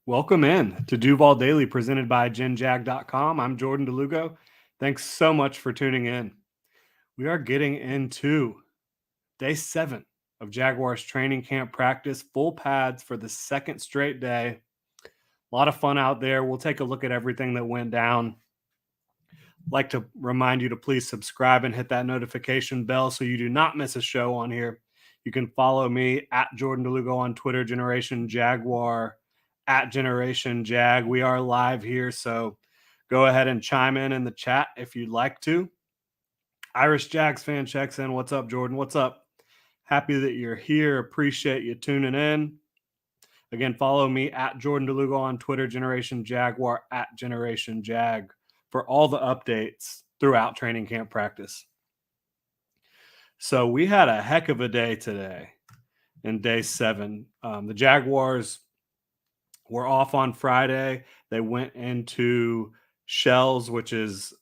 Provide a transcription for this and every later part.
Welcome in to Duval Daily presented by GenJag.com. I'm Jordan DeLugo. Thanks so much for tuning in. We are getting into day 7 of Jaguars training camp practice, full pads for the second straight day. A lot of fun out there. We'll take a look at everything that went down. I'd like to remind you to please subscribe and hit that notification bell so you do not miss a show on here. You can follow me at Jordan DeLugo on Twitter, Generation Jaguar, at Generation Jag. We are live here, so go ahead and chime in the chat if you'd like to. Irish Jags fan checks in. What's up, Jordan? What's up? Happy that you're here. Appreciate you tuning in. Again, follow me at Jordan DeLugo on Twitter, Generation Jaguar, at Generation Jag, for all the updates throughout training camp practice. So we had a heck of a day today in day 7. The Jaguars were off on Friday. They went into shells, which is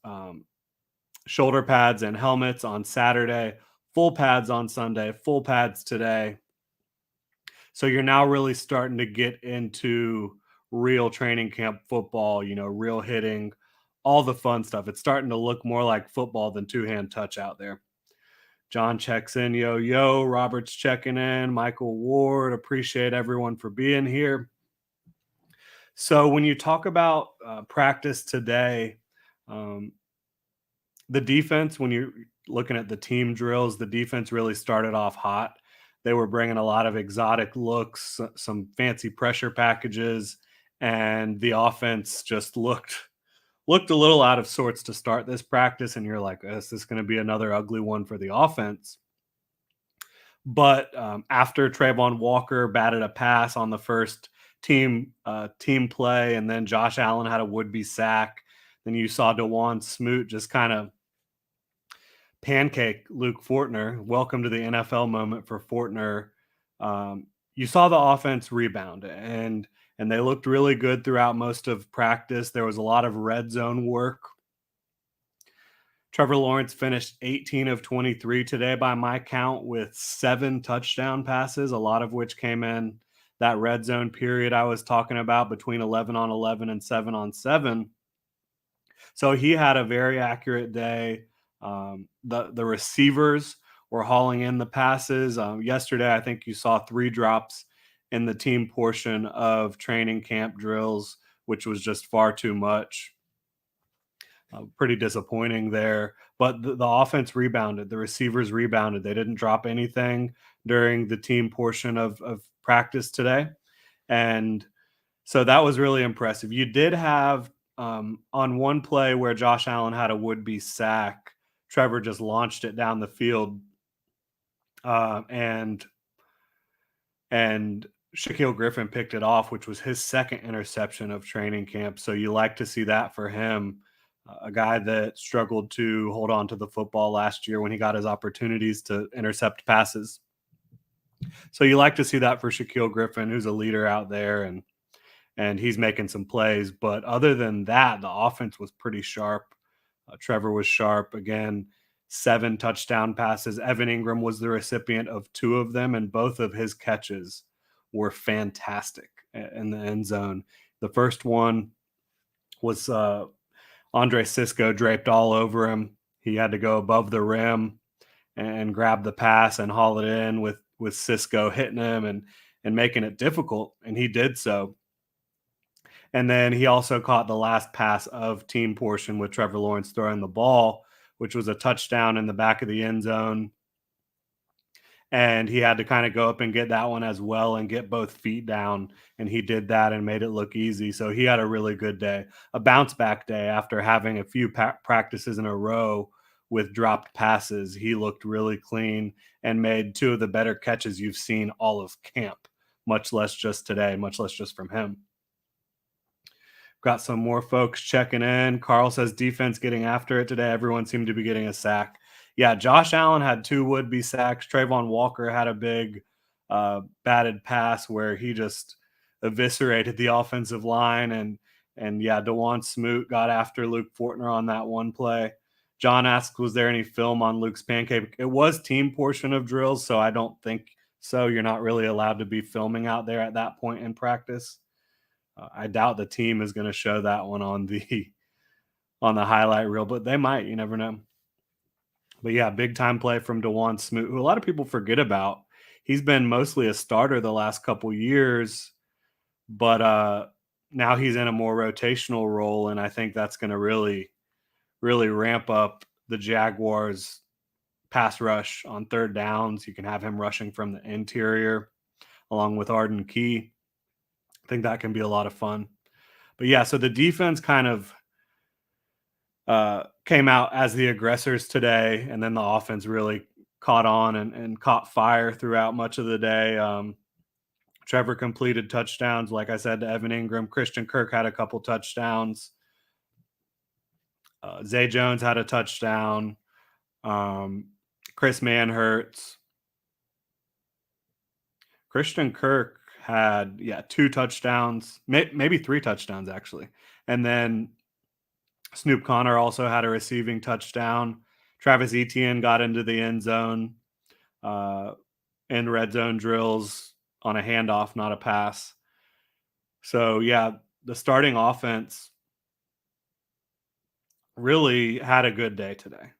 shoulder pads and helmets on Saturday, full pads on Sunday, full pads today. So you're now really starting to get into real training camp football, real hitting, all the fun stuff. It's starting to look more like football than two-hand touch out there. John checks in, yo. Robert's checking in. Michael Ward, appreciate everyone for being here. So when you talk about practice today, the defense, when you're looking at the team drills, the defense really started off hot. They were bringing a lot of exotic looks, some fancy pressure packages, and the offense just looked a little out of sorts to start this practice. And you're like, is this going to be another ugly one for the offense? But after Trayvon Walker batted a pass on the first team play, and then Josh Allen had a would-be sack, then you saw DeJuan Smoot just kind of pancake Luke Fortner. Welcome to the NFL moment for Fortner. You saw the offense rebound, and they looked really good throughout most of practice. There was a lot of red zone work. Trevor Lawrence finished 18 of 23 today by my count with 7 touchdown passes, a lot of which came in that red zone period I was talking about between 11 on 11 and 7 on 7. So he had a very accurate day. The receivers were hauling in the passes. Yesterday, I think you saw 3 drops in the team portion of training camp drills, which was just far too much. Pretty disappointing there. But the offense rebounded. The receivers rebounded. They didn't drop anything during the team portion of practice today. And so that was really impressive. You did have on one play where Josh Allen had a would-be sack, Trevor just launched it down the field. And Shaquille Griffin picked it off, which was his second interception of training camp. So you like to see that for him, a guy that struggled to hold on to the football last year when he got his opportunities to intercept passes. So you like to see that for Shaquille Griffin, who's a leader out there, and he's making some plays. But other than that, the offense was pretty sharp. Trevor was sharp. Again, 7 touchdown passes. Evan Ingram was the recipient of 2 of them, and both of his catches were fantastic in the end zone. The first one was Andre Cisco draped all over him. He had to go above the rim and grab the pass and haul it in with Cisco hitting him and making it difficult, and he did so. And then he also caught the last pass of team portion with Trevor Lawrence throwing the ball, which was a touchdown in the back of the end zone. And he had to kind of go up and get that one as well and get both feet down. And he did that and made it look easy. So he had a really good day, a bounce back day after having a few practices in a row with dropped passes. He looked really clean and made 2 of the better catches you've seen all of camp, much less just today, much less just from him. Got some more folks checking in. Carl says defense getting after it today. Everyone seemed to be getting a sack. Yeah, Josh Allen had 2 would-be sacks. Trayvon Walker had a big batted pass where he just eviscerated the offensive line. And yeah, DeJuan Smoot got after Luke Fortner on that one play. John asks, was there any film on Luke's pancake? It was team portion of drills, so I don't think so. You're not really allowed to be filming out there at that point in practice. I doubt the team is going to show that one on the on the highlight reel, but they might. You never know. But yeah, big time play from Dewan Smoot, who a lot of people forget about. He's been mostly a starter the last couple years, but now he's in a more rotational role, and I think that's going to really ramp up the Jaguars' pass rush on third downs. You can have him rushing from the interior along with Arden Key. I think that can be a lot of fun. But yeah, so the defense kind of came out as the aggressors today, and then the offense really caught on and caught fire throughout much of the day. Trevor completed touchdowns, like I said, to Evan Ingram. Christian Kirk had a couple touchdowns. Zay Jones had a touchdown. Chris Manhertz. Christian Kirk had, 2 touchdowns, maybe 3 touchdowns, actually. And then Snoop Connor also had a receiving touchdown. Travis Etienne got into the end zone in red zone drills on a handoff, not a pass. So, yeah, the starting offense really had a good day today.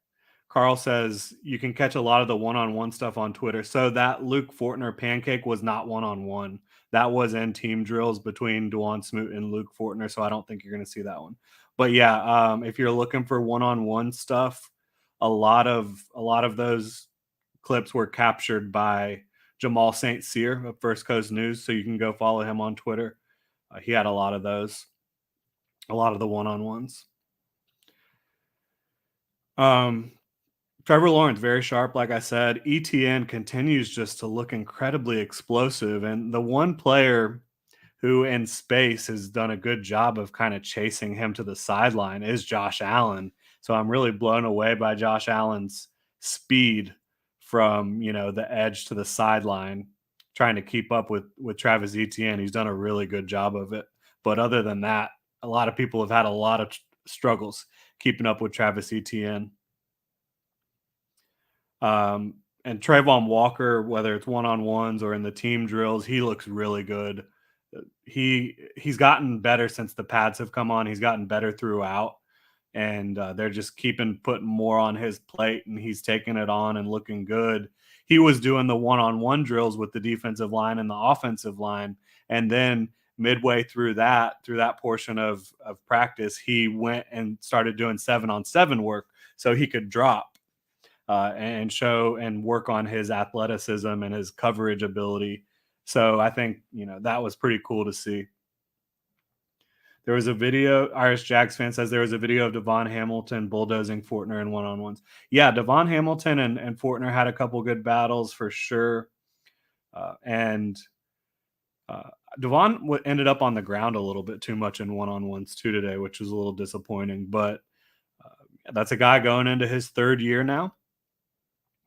Carl says you can catch a lot of the one-on-one stuff on Twitter. So that Luke Fortner pancake was not one-on-one. That was in team drills between Dewan Smoot and Luke Fortner. So I don't think you're going to see that one. But yeah, if you're looking for one-on-one stuff, a lot of those clips were captured by Jamal St. Cyr of First Coast News. So you can go follow him on Twitter. He had a lot of those, a lot of the one-on-ones. Trevor Lawrence, very sharp, like I said. ETN continues just to look incredibly explosive. And the one player who in space has done a good job of kind of chasing him to the sideline is Josh Allen. So I'm really blown away by Josh Allen's speed from, the edge to the sideline, trying to keep up with Travis Etienne. He's done a really good job of it. But other than that, a lot of people have had a lot of struggles keeping up with Travis Etienne. And Trayvon Walker, whether it's one-on-ones or in the team drills, he looks really good. He's gotten better since the pads have come on. He's gotten better throughout, and they're just putting more on his plate, and he's taking it on and looking good. He was doing the one-on-one drills with the defensive line and the offensive line, and then midway through that portion of practice, he went and started doing 7-on-7 work so he could drop. And show and work on his athleticism and his coverage ability. So I think, that was pretty cool to see. There was a video, Irish Jags fan says there was a video of Devon Hamilton bulldozing Fortner in one-on-ones. Yeah, Devon Hamilton and Fortner had a couple good battles for sure. And Devon ended up on the ground a little bit too much in one-on-ones too today, which was a little disappointing. But that's a guy going into his 3rd year now.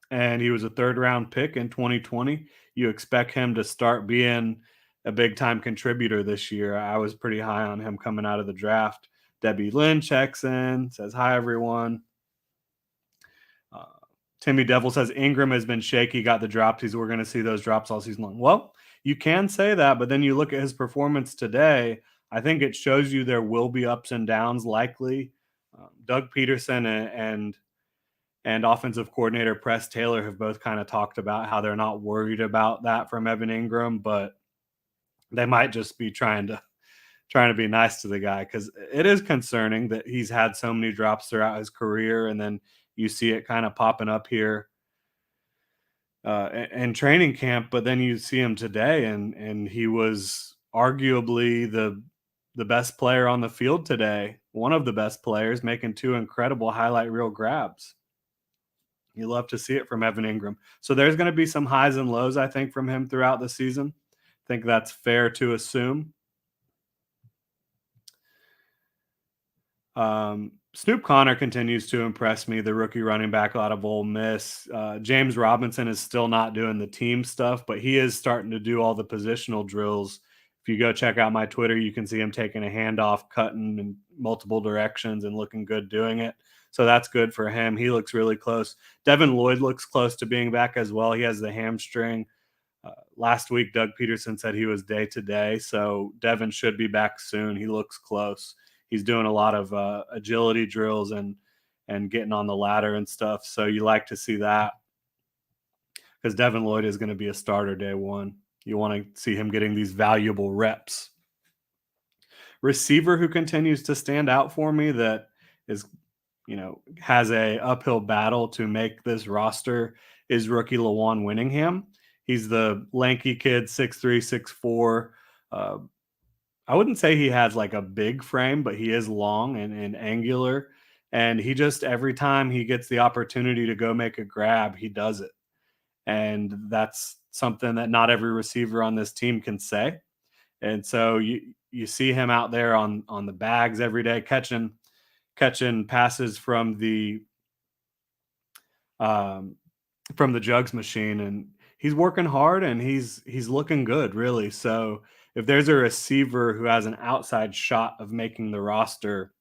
And he was a 3rd-round pick in 2020. You expect him to start being a big-time contributor this year. I was pretty high on him coming out of the draft. Debbie Lynn checks in, says, hi, everyone. Timmy Devil says, Ingram has been shaky, got the drops. We're going to see those drops all season long. Well, you can say that, but then you look at his performance today, I think it shows you there will be ups and downs likely. Doug Peterson and offensive coordinator Press Taylor have both kind of talked about how they're not worried about that from Evan Ingram, but they might just be trying to be nice to the guy, because it is concerning that he's had so many drops throughout his career, and then you see it kind of popping up here in training camp, but then you see him today, and he was arguably the best player on the field today, one of the best players, making 2 incredible highlight reel grabs. You love to see it from Evan Ingram. So there's going to be some highs and lows, I think, from him throughout the season. I think that's fair to assume. Snoop Connor continues to impress me, the rookie running back out of Ole Miss. James Robinson is still not doing the team stuff, but he is starting to do all the positional drills. If you go check out my Twitter, you can see him taking a handoff, cutting in multiple directions, and looking good doing it. So that's good for him. He looks really close. Devin Lloyd looks close to being back as well. He has the hamstring. Last week, Doug Peterson said he was day to day, so Devin should be back soon. He looks close. He's doing a lot of agility drills and getting on the ladder and stuff. So you like to see that because Devin Lloyd is going to be a starter day one. You want to see him getting these valuable reps. Receiver who continues to stand out for me that is, has a uphill battle to make this roster is rookie Lawan Winningham. He's the lanky kid, 6'3", 6'4". I wouldn't say he has like a big frame, but he is long and angular. And he just, every time he gets the opportunity to go make a grab, he does it. And that's something that not every receiver on this team can say. And so you see him out there on the bags every day, catching passes from the jugs machine, and he's working hard and he's looking good, really. So if there's a receiver who has an outside shot of making the roster,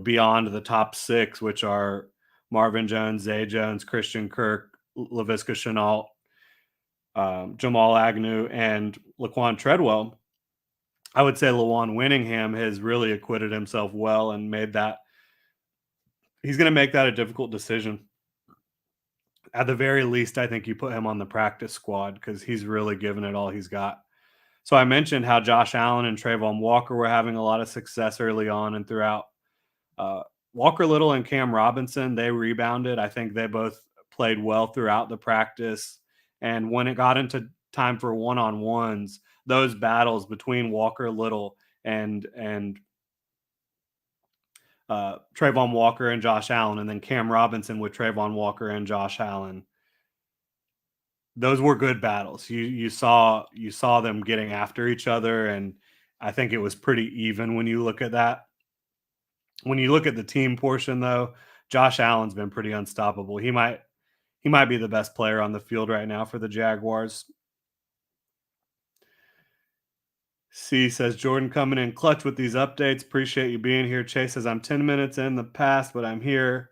beyond the top 6, which are Marvin Jones, Zay Jones, Christian Kirk, Laviska Shenault, Jamal Agnew, and Laquan Treadwell, I would say Lawan Winningham has really acquitted himself well and made that. He's going to make that a difficult decision. At the very least, I think you put him on the practice squad because he's really given it all he's got. So I mentioned how Josh Allen and Trayvon Walker were having a lot of success early on and throughout. Walker Little and Cam Robinson, they rebounded. I think they both played well throughout the practice. And when it got into time for one-on-ones, those battles between Walker Little and Trayvon Walker and Josh Allen, and then Cam Robinson with Trayvon Walker and Josh Allen, those were good battles. You saw them getting after each other, and I think it was pretty even when you look at that. When you look at the team portion, though, Josh Allen's been pretty unstoppable. He might be the best player on the field right now for the Jaguars. C says, Jordan coming in clutch with these updates. Appreciate you being here. Chase says, I'm 10 minutes in the past, but I'm here.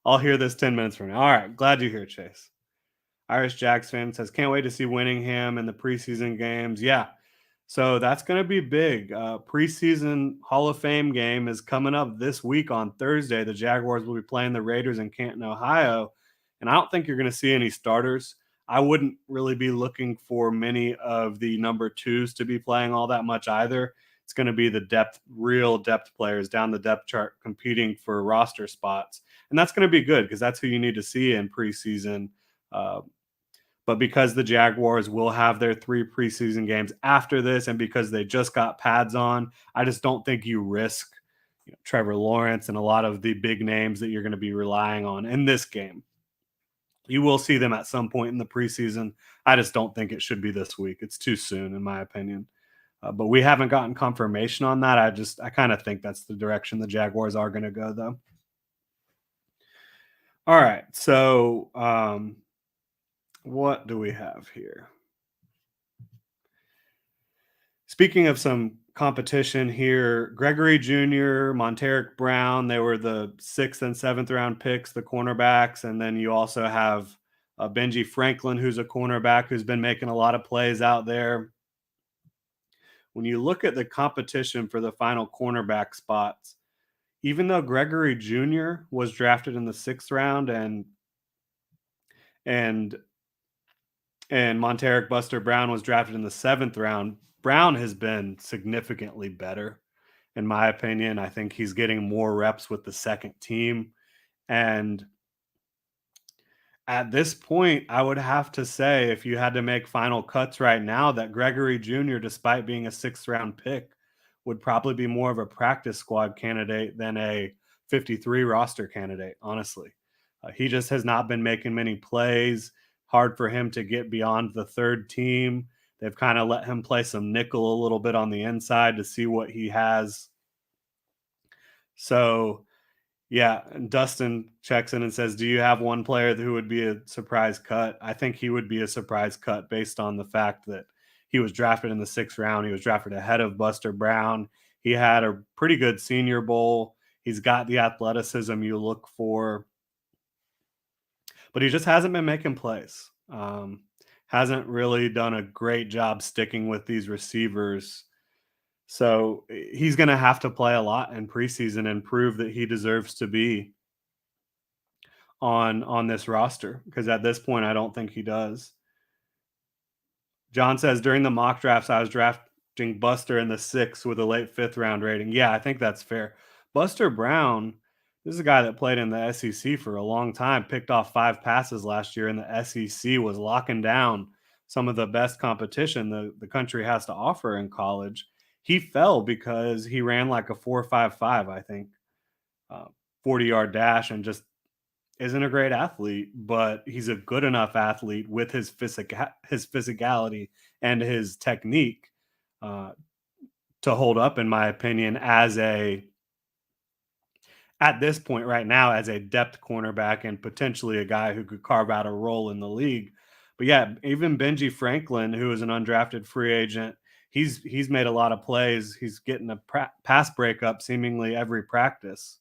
I'll hear this 10 minutes from now. All right. Glad you're here, Chase. Irish Jags fan says, can't wait to see Winningham in the preseason games. Yeah. So that's going to be big. Preseason Hall of Fame game is coming up this week on Thursday. The Jaguars will be playing the Raiders in Canton, Ohio. And I don't think you're going to see any starters. I wouldn't really be looking for many of the number 2s to be playing all that much either. It's going to be the real depth players down the depth chart competing for roster spots. And that's going to be good because that's who you need to see in preseason. But because the Jaguars will have their 3 preseason games after this, and because they just got pads on, I just don't think you risk Trevor Lawrence and a lot of the big names that you're going to be relying on in this game. You will see them at some point in the preseason. I just don't think it should be this week. It's too soon, in my opinion. But we haven't gotten confirmation on that. I kind of think that's the direction the Jaguars are going to go, though. All right. So what do we have here? Speaking of some competition here, Gregory Jr., Monteric Brown, they were the 6th and 7th round picks, the cornerbacks. And then you also have Benji Franklin, who's a cornerback who's been making a lot of plays out there. When you look at the competition for the final cornerback spots, even though Gregory Jr. was drafted in the 6th round and Monteric Buster Brown was drafted in the 7th round, Brown has been significantly better, in my opinion. I think he's getting more reps with the second team. And at this point, I would have to say, if you had to make final cuts right now, that Gregory Jr., despite being a 6th round pick, would probably be more of a practice squad candidate than a 53 roster candidate, honestly. He just has not been making many plays. Hard for him to get beyond the 3rd team. They've kind of let him play some nickel a little bit on the inside to see what he has. So, yeah, and Dustin checks in and says, do you have one player who would be a surprise cut? I think he would be a surprise cut based on the fact that he was drafted in the 6th round. He was drafted ahead of Buster Brown. He had a pretty good Senior Bowl. He's got the athleticism you look for. but he just hasn't been making plays. Hasn't really done a great job sticking with these receivers. So he's going to have to play a lot in preseason and prove that he deserves to be on this roster, because at this point I don't think he does. John says during the mock drafts I was drafting Buster in the 6th with a late 5th round rating. Yeah, I think that's fair. Buster Brown, this is a guy that played in the SEC for a long time, picked off 5 passes last year in the SEC, was locking down some of the best competition the country has to offer in college. He fell because he ran like a 4.55, I think, 40-yard dash, and just isn't a great athlete, but he's a good enough athlete with his physicality and his technique uh, to hold up, in my opinion, as a at this point right now as a depth cornerback and potentially a guy who could carve out a role in the league. But yeah, even Benji Franklin, who is an undrafted free agent, he's made a lot of plays. He's getting a pass breakup seemingly every practice.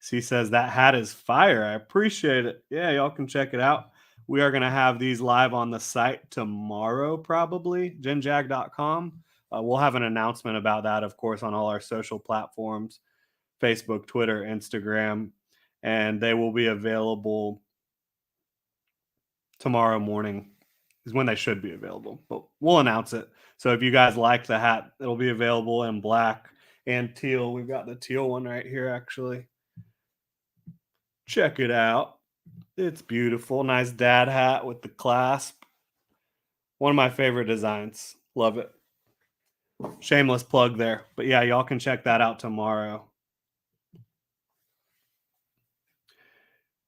She says that hat is fire. I appreciate it. Yeah, y'all can check it out. We are going to have these live on the site tomorrow, probably, genjag.com. We'll have an announcement about that, of course, on all our social platforms, Facebook, Twitter, Instagram, and they will be available tomorrow morning is when they should be available, but we'll announce it. So if you guys like the hat, it'll be available in black and teal. We've got the teal one right here, actually. Check it out. It's beautiful. Nice dad hat with the clasp. One of my favorite designs. Love it. Shameless plug there. But yeah, y'all can check that out tomorrow.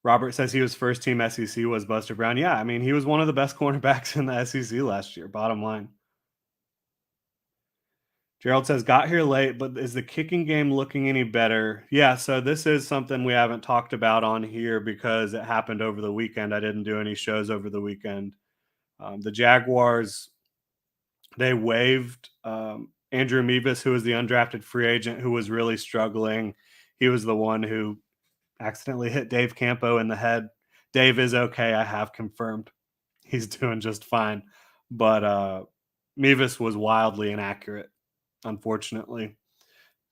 Robert says he was first team SEC was Buster Brown. Yeah, I mean, he was one of the best cornerbacks in the SEC last year, bottom line. Gerald says, got here late, but is the kicking game looking any better? Yeah, so this is something we haven't talked about on here because it happened over the weekend. I didn't do any shows over the weekend. The Jaguars, they waived Andrew Mevis, who was the undrafted free agent who was really struggling. He was the one who accidentally hit Dave Campo in the head. Dave is okay. I have confirmed he's doing just fine. But Mevis was wildly inaccurate, unfortunately,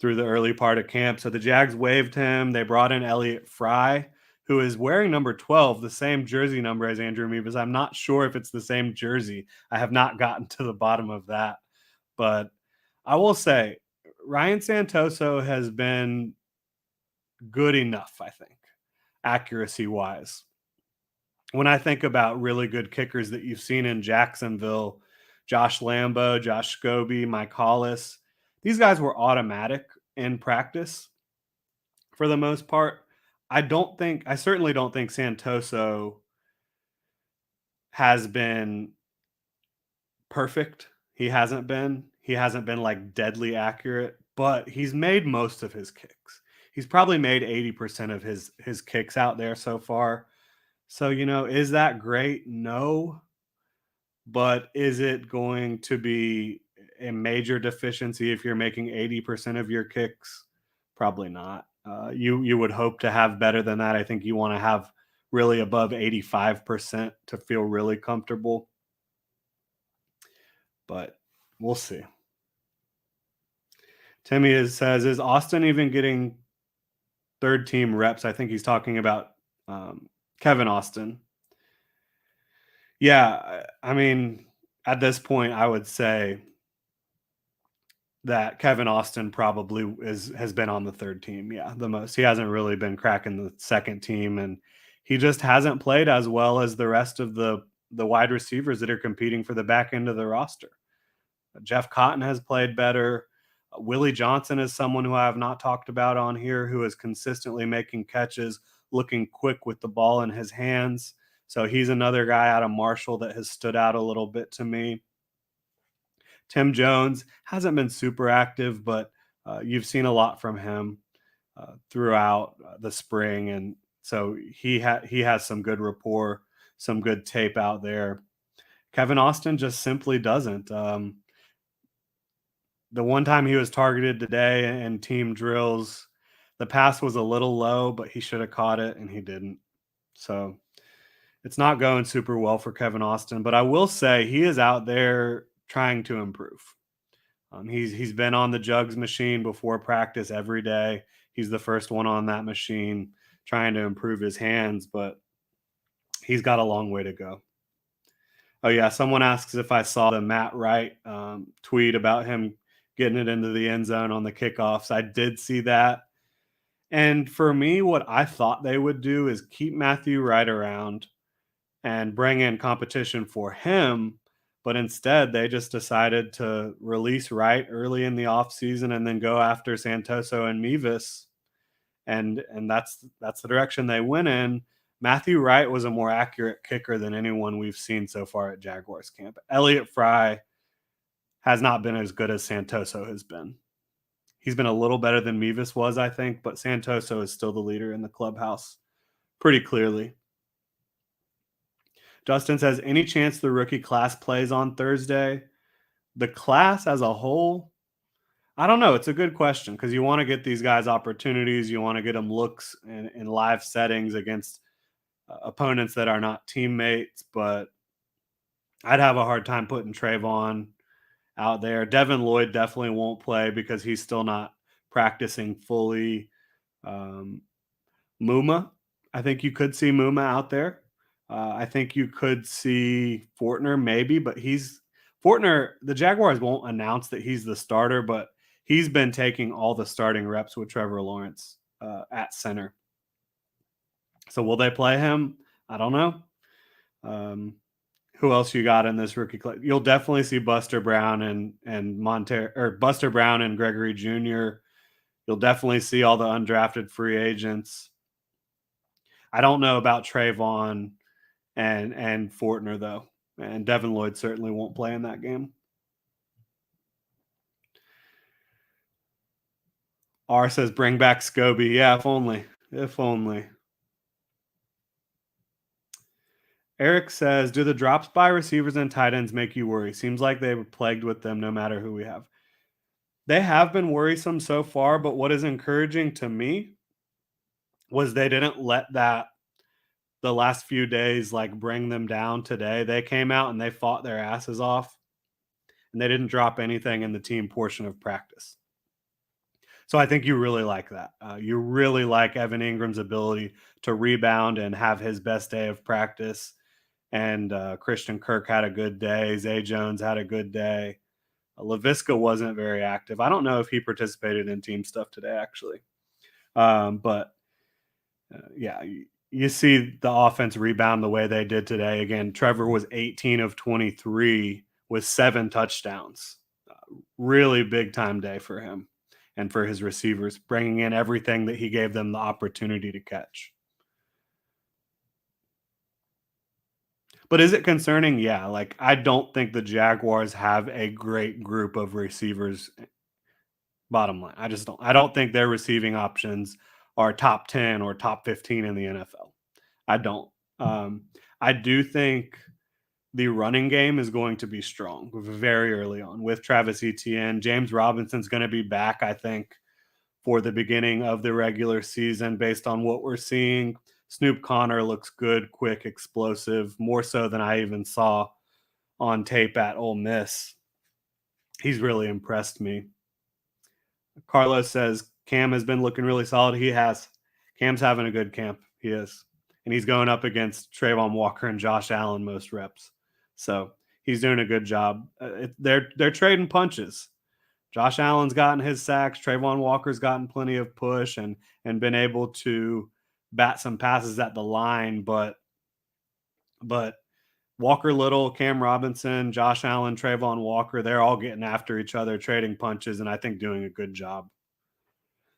through the early part of camp. So the Jags waived him. They brought in Elliott Fry, who is wearing number 12, the same jersey number as Andrew Mevis. I'm not sure if it's the same jersey. I have not gotten to the bottom of that. But I will say, Ryan Santoso has been good enough, I think, accuracy wise. When I think about really good kickers that you've seen in Jacksonville, Josh Lambo, Josh Scobie, Mike Hollis, these guys were automatic in practice for the most part. I certainly don't think Santoso has been perfect. He hasn't been like deadly accurate, but he's made most of his kicks. He's probably made 80% of his kicks out there so far. So, is that great? No. But is it going to be a major deficiency if you're making 80% of your kicks? Probably not. You would hope to have better than that. I think you want to have really above 85% to feel really comfortable. But we'll see. Timmy says, is Austin even getting third team reps? I think he's talking about Kevin Austin. Yeah, I mean, at this point, I would say that Kevin Austin probably has been on the third team. Yeah, the most. He hasn't really been cracking the second team, and he just hasn't played as well as the rest of the wide receivers that are competing for the back end of the roster. Jeff Cotton has played better. Willie Johnson is someone who I have not talked about on here, who is consistently making catches, looking quick with the ball in his hands. So he's another guy out of Marshall that has stood out a little bit to me. Tim Jones hasn't been super active, but you've seen a lot from him throughout the spring, and so he has some good rapport, some good tape out there. Kevin Austin just simply doesn't. The one time he was targeted today in team drills, the pass was a little low, but he should have caught it, and he didn't. So it's not going super well for Kevin Austin, but I will say he is out there trying to improve. He's been on the jugs machine before practice every day. He's the first one on that machine trying to improve his hands, but he's got a long way to go. Oh yeah, someone asks if I saw the Matt Wright tweet about him getting it into the end zone on the kickoffs. I did see that. And for me, what I thought they would do is keep Matthew Wright around and bring in competition for him. But instead, they just decided to release Wright early in the offseason and then go after Santoso and Mevis. And that's the direction they went in. Matthew Wright was a more accurate kicker than anyone we've seen so far at Jaguars camp. Elliott Fry has not been as good as Santoso has been. He's been a little better than Mevis was, I think, but Santoso is still the leader in the clubhouse pretty clearly. Justin says, any chance the rookie class plays on Thursday? The class as a whole, I don't know. It's a good question because you want to get these guys opportunities. You want to get them looks in live settings against opponents that are not teammates, but I'd have a hard time putting Trayvon out there. Devin Lloyd definitely won't play because he's still not practicing fully. Muma, I think you could see Muma out there. I think you could see Fortner maybe, but Fortner. The Jaguars won't announce that he's the starter, but he's been taking all the starting reps with Trevor Lawrence at center. So will they play him? I don't know. Who else you got in this rookie class? You'll definitely see Buster Brown and Buster Brown and Gregory Jr. You'll definitely see all the undrafted free agents. I don't know about Trayvon and Fortner though, and Devin Lloyd certainly won't play in that game. R says bring back Scobie. Yeah, if only. If only. Eric says, do the drops by receivers and tight ends make you worry? Seems like they were plagued with them no matter who we have. They have been worrisome so far, but what is encouraging to me was they didn't let the last few days like bring them down today. They came out and they fought their asses off and they didn't drop anything in the team portion of practice. So I think you really like that. You really like Evan Ingram's ability to rebound and have his best day of practice. And Christian Kirk had a good day. Zay Jones had a good day. LaVisca wasn't very active. I don't know if he participated in team stuff today, actually. But yeah, you see the offense rebound the way they did today. Again, Trevor was 18 of 23 with 7 touchdowns. Really big time day for him and for his receivers, bringing in everything that he gave them the opportunity to catch. But is it concerning? Yeah, like I don't think the Jaguars have a great group of receivers. Bottom line, I don't think their receiving options are top 10 or top 15 in the NFL. I don't. I do think the running game is going to be strong very early on with Travis Etienne. James Robinson's going to be back, I think, for the beginning of the regular season based on what we're seeing. Snoop Connor looks good, quick, explosive, more so than I even saw on tape at Ole Miss. He's really impressed me. Carlos says Cam has been looking really solid. He has. Cam's having a good camp. He is. And he's going up against Trayvon Walker and Josh Allen most reps. So he's doing a good job. They're trading punches. Josh Allen's gotten his sacks. Trayvon Walker's gotten plenty of push and been able to bat some passes at the line. But Walker Little, Cam Robinson, Josh Allen, Trayvon Walker, they're all getting after each other, trading punches, and I think doing a good job.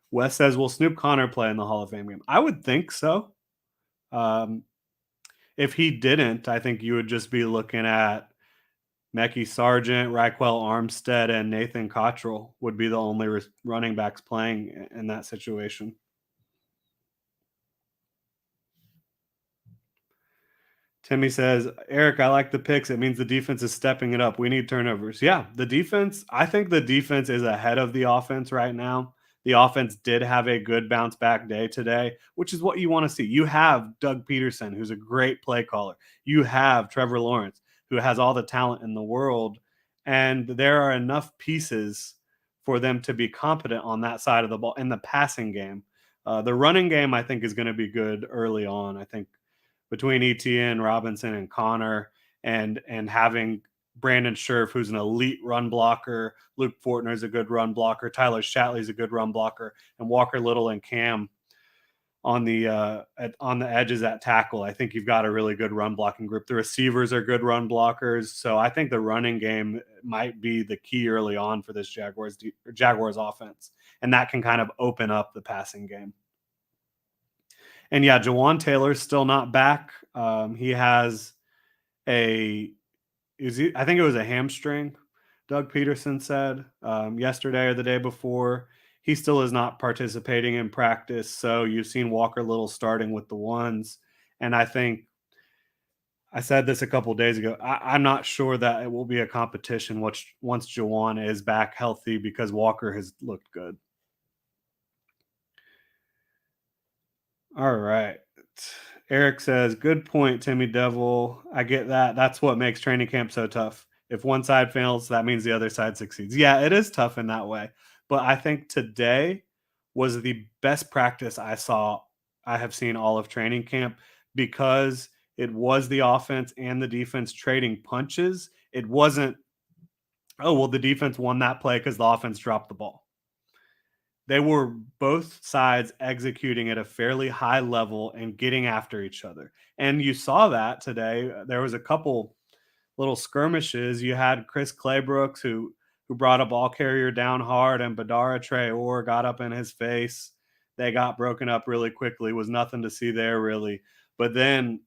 Wes says, will Snoop Connor play in the Hall of Fame game? I would think so. If he didn't, I think you would just be looking at Mekhi Sargent, Raquel Armstead, and Nathan Cottrell would be the only running backs playing in that situation. Timmy says, Eric, I like the picks. It means the defense is stepping it up. We need turnovers. Yeah, I think the defense is ahead of the offense right now. The offense did have a good bounce back day today, which is what you want to see. You have Doug Peterson, who's a great play caller. You have Trevor Lawrence, who has all the talent in the world. And there are enough pieces for them to be competent on that side of the ball in the passing game. The running game, I think, is going to be good early on. I think between ETN, Robinson, and Connor, and having Brandon Scherf, who's an elite run blocker, Luke Fortner is a good run blocker, Tyler Shatley is a good run blocker, and Walker Little and Cam on the edges at tackle. I think you've got a really good run blocking group. The receivers are good run blockers, so I think the running game might be the key early on for this Jaguars offense, and that can kind of open up the passing game. And yeah, Jawan Taylor's still not back. He has I think it was a hamstring. Doug Peterson said yesterday or the day before. He still is not participating in practice. So you've seen Walker Little starting with the ones. And I think I said this a couple days ago. I'm not sure that it will be a competition once Jawan is back healthy because Walker has looked good. All right. Eric says, good point, Timmy Devil. I get that. That's what makes training camp so tough. If one side fails, that means the other side succeeds. Yeah, it is tough in that way. But I think today was the best practice I have seen all of training camp because it was the offense and the defense trading punches. It wasn't, oh, well, the defense won that play because the offense dropped the ball. They were both sides executing at a fairly high level and getting after each other. And you saw that today. There was a couple little skirmishes. You had Chris Claybrooks who brought a ball carrier down hard, and Badara Traore got up in his face. They got broken up really quickly. It was nothing to see there really. But then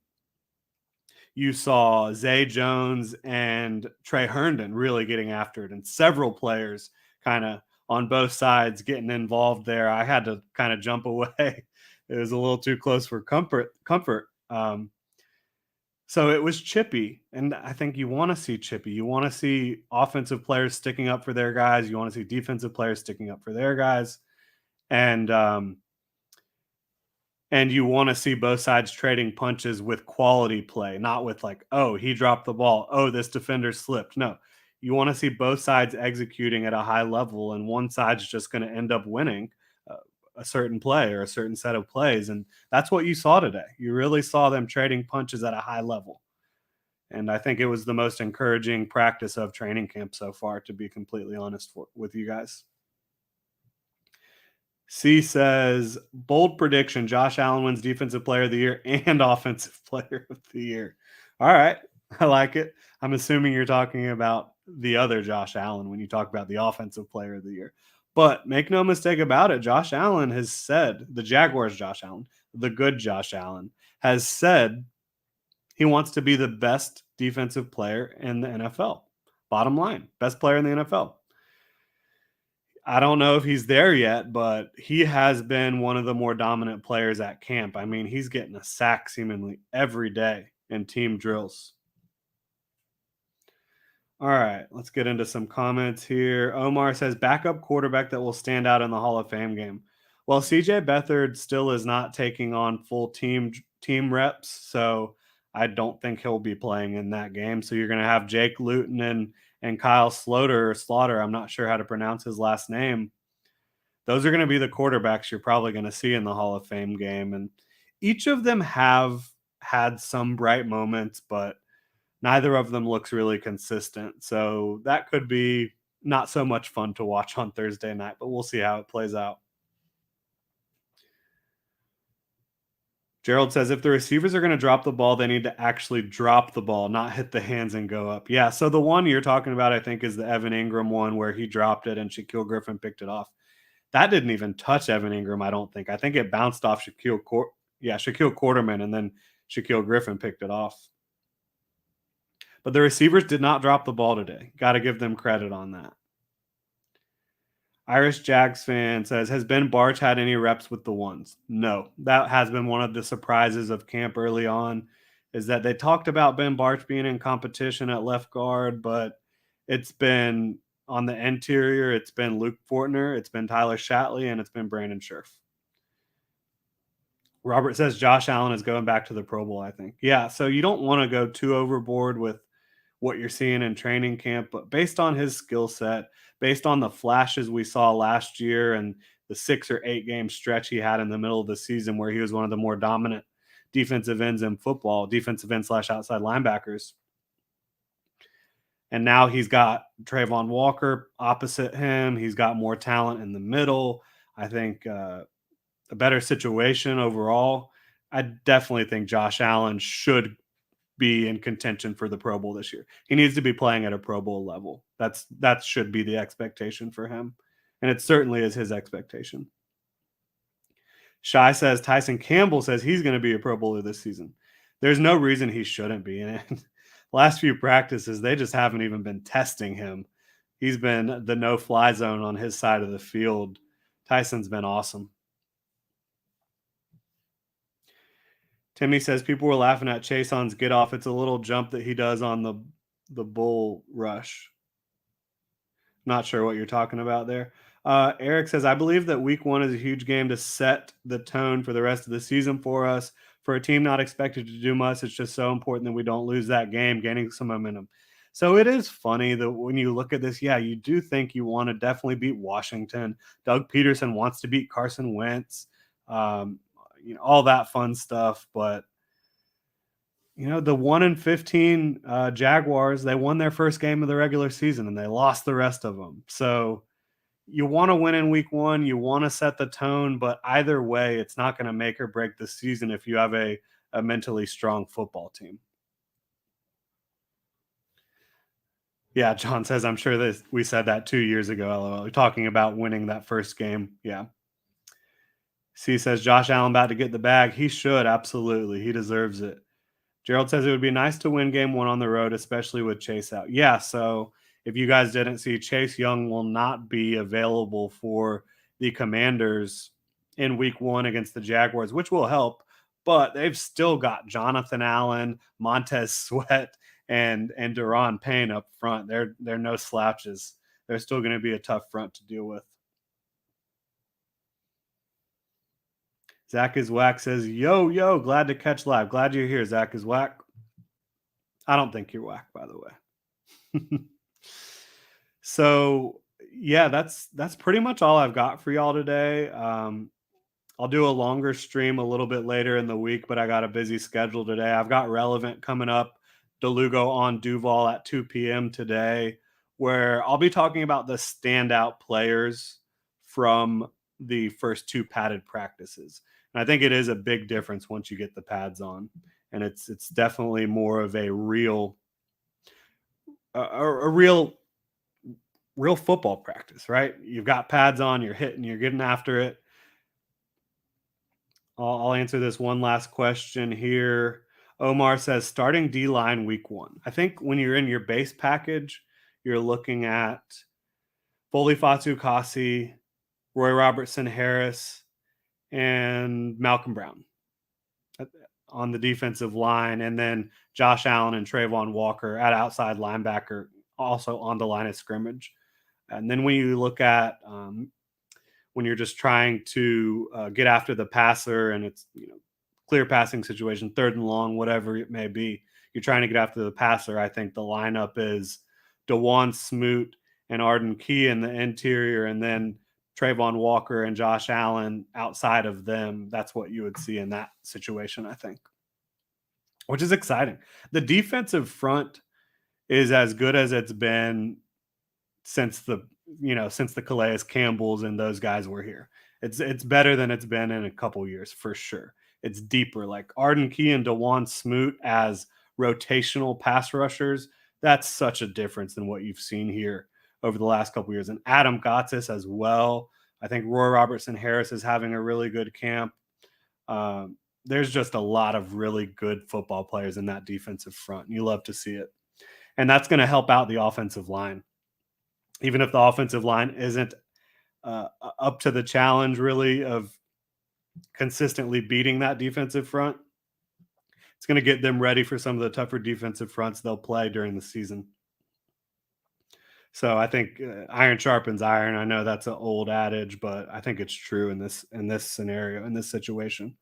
you saw Zay Jones and Trey Herndon really getting after it, and several players kind of on both sides getting involved there. I had to kind of jump away. It was a little too close for comfort. So it was chippy, and I think you want to see chippy. You want to see offensive players sticking up for their guys. You want to see defensive players sticking up for their guys, and you want to see both sides trading punches with quality play, not with like, oh, he dropped the ball. Oh, this defender slipped. No, you want to see both sides executing at a high level, and one side's just going to end up winning a certain play or a certain set of plays. And that's what you saw today. You really saw them trading punches at a high level. And I think it was the most encouraging practice of training camp so far, to be completely honest with you guys. C says, bold prediction, Josh Allen wins Defensive Player of the Year and Offensive Player of the Year. All right. I like it. I'm assuming you're talking about the other Josh Allen when you talk about the Offensive Player of the Year. But make no mistake about it, Josh Allen has said, the Jaguars Josh Allen, the good Josh Allen, has said he wants to be the best defensive player in the NFL. Bottom line, best player in the NFL. I don't know if he's there yet, but he has been one of the more dominant players at camp. I mean, he's getting a sack seemingly every day in team drills. All right, let's get into some comments here. Omar says, backup quarterback that will stand out in the Hall of Fame game. Well, CJ Beathard still is not taking on full team reps, so I don't think he'll be playing in that game. So you're going to have Jake Luton and Kyle Slaughter. I'm not sure how to pronounce his last name. Those are going to be the quarterbacks you're probably going to see in the Hall of Fame game. And each of them have had some bright moments, but neither of them looks really consistent. So that could be not so much fun to watch on Thursday night, but we'll see how it plays out. Gerald says, if the receivers are going to drop the ball, they need to actually drop the ball, not hit the hands and go up. Yeah, so the one you're talking about, I think, is the Evan Ingram one where he dropped it and Shaquille Griffin picked it off. That didn't even touch Evan Ingram, I don't think. I think it bounced off Shaquille Quarterman, and then Shaquille Griffin picked it off. But the receivers did not drop the ball today. Got to give them credit on that. Irish Jags fan says, has Ben Barch had any reps with the ones? No. That has been one of the surprises of camp early on, is that they talked about Ben Barch being in competition at left guard, but it's been On the interior, it's been Luke Fortner, it's been Tyler Shatley, and it's been Brandon Scherf. Robert says Josh Allen is going back to the Pro Bowl, I think. Yeah, so you don't want to go too overboard with what you're seeing in training camp, but based on his skill set, based on the flashes we saw last year and the 6 or 8 game stretch he had in the middle of the season where he was one of the more dominant defensive ends in football, defensive end slash outside linebackers. And now he's got Trayvon Walker opposite him. He's got more talent in the middle. I think a better situation overall. I definitely think Josh Allen should be in contention for the Pro Bowl this year. He needs to be playing at a Pro Bowl level. That should be the expectation for him. And it certainly is his expectation. Shy says Tyson Campbell says he's going to be a Pro Bowler this season. There's no reason he shouldn't be. And last few practices, they just haven't even been testing him. He's been the no-fly zone on his side of the field. Tyson's been awesome. Timmy says people were laughing at Chason's get off. It's a little jump that he does on the bull rush. Not sure what you're talking about there. Eric says, I believe that week 1 is a huge game to set the tone for the rest of the season for us. For a team not expected to do much, it's just so important that we don't lose that game, gaining some momentum. So it is funny that when you look at this, yeah, you do think you want to definitely beat Washington. Doug Peterson wants to beat Carson Wentz. All that fun stuff. But, the 1-15 Jaguars, they won their first game of the regular season and they lost the rest of them. So you want to win in week 1. You want to set the tone. But either way, it's not going to make or break the season if you have a mentally strong football team. Yeah, John says, I'm sure that we said that 2 years ago, talking about winning that first game. Yeah. C says Josh Allen about to get the bag. He should, absolutely. He deserves it. Gerald says it would be nice to win game 1 on the road, especially with Chase out. Yeah, so if you guys didn't see, Chase Young will not be available for the Commanders in week 1 against the Jaguars, which will help. But they've still got Jonathan Allen, Montez Sweat, and Deron Payne up front. They're no slouches. They're still going to be a tough front to deal with. Zach is whack says, yo, glad to catch live. Glad you're here, Zach is whack. I don't think you're whack, by the way. So, yeah, that's pretty much all I've got for y'all today. I'll do a longer stream a little bit later in the week, but I got a busy schedule today. I've got Relevant coming up, DeLugo on Duval at 2 p.m. today, where I'll be talking about the standout players from the first 2 padded practices. And I think it is a big difference once you get the pads on. And it's definitely more of a real football practice, right? You've got pads on, you're hitting, you're getting after it. I'll answer this one last question here. Omar says starting D-line week 1. I think when you're in your base package, you're looking at Foley Fatukasi, Roy Robertson Harris, and Malcolm Brown on the defensive line, and then Josh Allen and Trayvon Walker at outside linebacker, also on the line of scrimmage. And then when you look at when you're just trying to get after the passer and it's clear passing situation, 3rd and long, whatever it may be, you're trying to get after the passer. I think the lineup is DeJuan Smoot and Arden Key in the interior, and then Trayvon Walker and Josh Allen outside of them. That's what you would see in that situation, I think, which is exciting. The defensive front is as good as it's been since the Calais Campbells and those guys were here. It's better than it's been in a couple years for sure. It's deeper. Like Arden Key and DeJuan Smoot as rotational pass rushers, that's such a difference than what you've seen here over the last couple years. And Adam Gotsis as well. I think Roy Robertson Harris is having a really good camp. There's just a lot of really good football players in that defensive front. And you love to see it. And that's going to help out the offensive line. Even if the offensive line isn't up to the challenge really of consistently beating that defensive front, it's going to get them ready for some of the tougher defensive fronts they'll play during the season. So I think iron sharpens iron. I know that's an old adage, but I think it's true in this scenario, in this situation.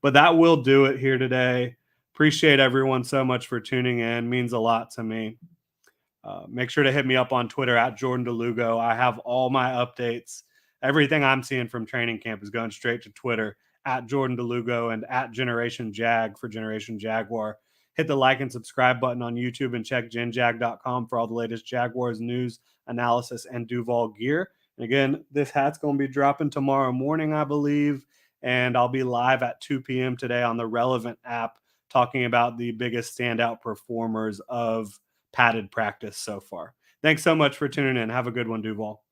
But that will do it here today. Appreciate everyone so much for tuning in. Means a lot to me. Make sure to hit me up on Twitter at Jordan DeLugo. I have all my updates. Everything I'm seeing from training camp is going straight to Twitter at Jordan DeLugo and at Generation Jag for Generation Jaguar. Hit the like and subscribe button on YouTube and check genjag.com for all the latest Jaguars news, analysis, and Duval gear. And again, this hat's going to be dropping tomorrow morning, I believe. And I'll be live at 2 p.m. today on the Relevant app talking about the biggest standout performers of padded practice so far. Thanks so much for tuning in. Have a good one, Duval.